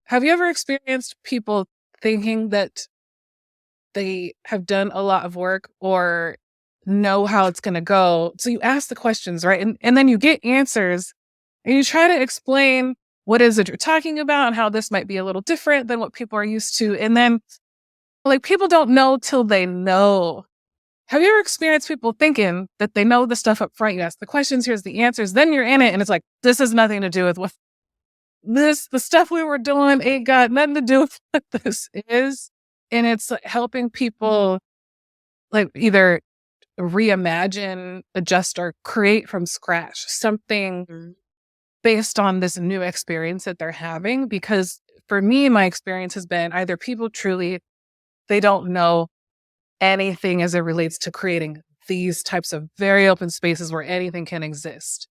have you ever experienced people thinking that they have done a lot of work or know how it's going to go? So you ask the questions, right? And then you get answers and you try to explain what is it you're talking about and how this might be a little different than what people are used to. And then like people don't know till they know. Have you ever experienced people thinking that they know the stuff up front? You ask the questions, here's the answers, then you're in it and it's like, this has nothing to do with what the stuff we were doing ain't got nothing to do with what this is. And it's like helping people like either reimagine, adjust, or create from scratch something based on this new experience that they're having. Because for me, my experience has been either people truly, they don't know anything as it relates to creating these types of very open spaces where anything can exist.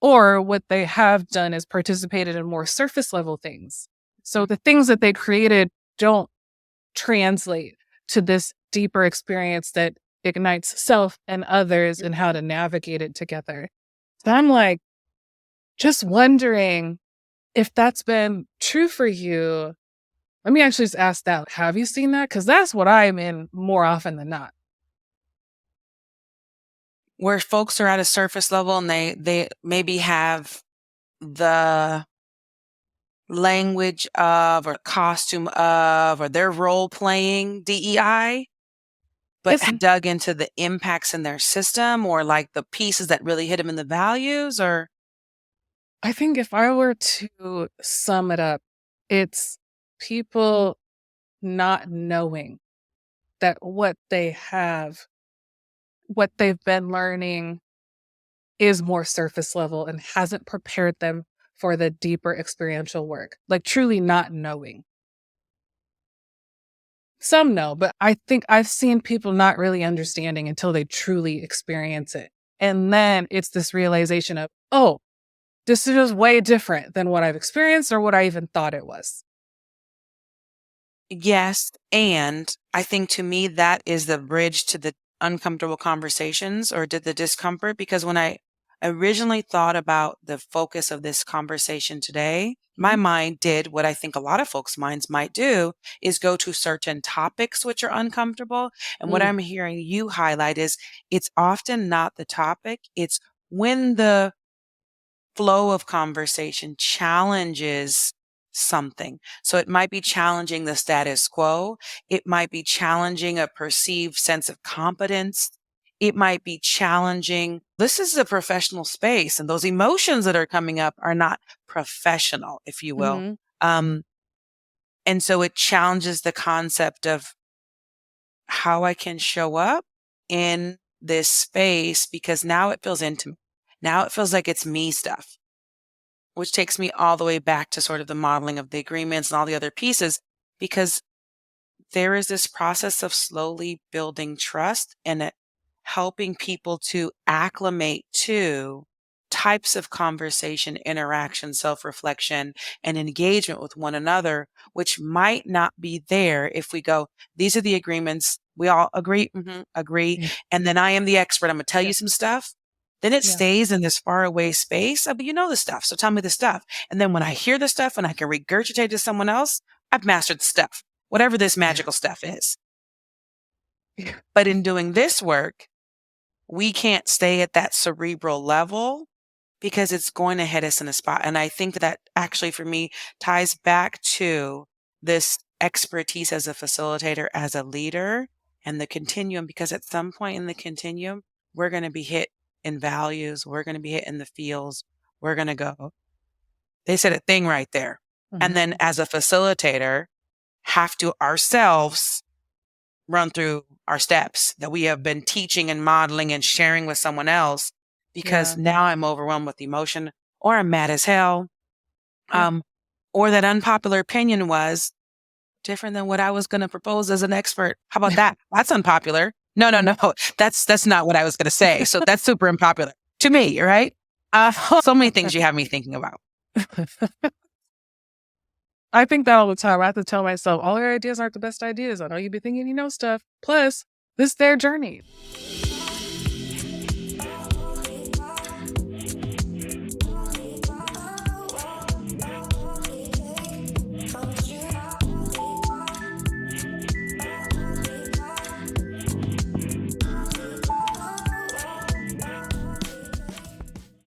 Or what they have done is participated in more surface level things. So the things that they created don't translate to this deeper experience that ignites self and others and how to navigate it together. So I'm like, just wondering if that's been true for you. Let me actually just ask that. Have you seen that? Because that's what I'm in more often than not. Where folks are at a surface level and they maybe have the language of or costume of or they're role playing DEI, but It's, dug into the impacts in their system or like the pieces that really hit them in the values or I think if I were to sum it up, it's people not knowing that what they have, what they've been learning is more surface level and hasn't prepared them for the deeper experiential work, like truly not knowing. Some know, but I think I've seen people not really understanding until they truly experience it. And then it's this realization of, oh, this is just way different than what I've experienced or what I even thought it was. yes. And I think to me, that is the bridge to the uncomfortable conversations or did the discomfort. Because when I originally thought about the focus of this conversation today, my mind did what I think a lot of folks' minds might do is go to certain topics which are uncomfortable. And what Mm. I'm hearing you highlight is it's often not the topic, it's when the flow of conversation challenges something. So it might be challenging the status quo. It might be challenging a perceived sense of competence. It might be challenging. This is a professional space, and those emotions that are coming up are not professional, if you will. Mm-hmm. Um, and so it challenges the concept of how I can show up in this space because now it feels intimate. Now it feels like it's me stuff, which takes me all the way back to sort of the modeling of the agreements and all the other pieces, because there is this process of slowly building trust and helping people to acclimate to types of conversation, interaction, self-reflection, and engagement with one another, which might not be there if we go, these are the agreements. We all agree, agree. Yeah. And then I am the expert. I'm going to tell Yeah. you some stuff. Then it Yeah. stays in this far away space. But you know the stuff. So tell me the stuff. And then when I hear the stuff and I can regurgitate to someone else, I've mastered the stuff, whatever this magical stuff is. Yeah. But in doing this work, we can't stay at that cerebral level because it's going to hit us in a spot. And I think that actually for me ties back to this expertise as a facilitator, as a leader, and the continuum, because at some point in the continuum, we're going to be hit in values. We're going to be hit in the feels. We're going to go, they said a thing right there. And then as a facilitator, have to ourselves run through our steps that we have been teaching and modeling and sharing with someone else because Yeah. now I'm overwhelmed with emotion or I'm mad as hell. Yeah. Or that unpopular opinion was different than what I was going to propose as an expert. How about that? That's unpopular. No. That's not what I was going to say. So that's super unpopular to me, right? So many things you have me thinking about. I think that all the time. I have to tell myself, all your ideas aren't the best ideas. I know you've been thinking you know stuff. Plus, this is their journey.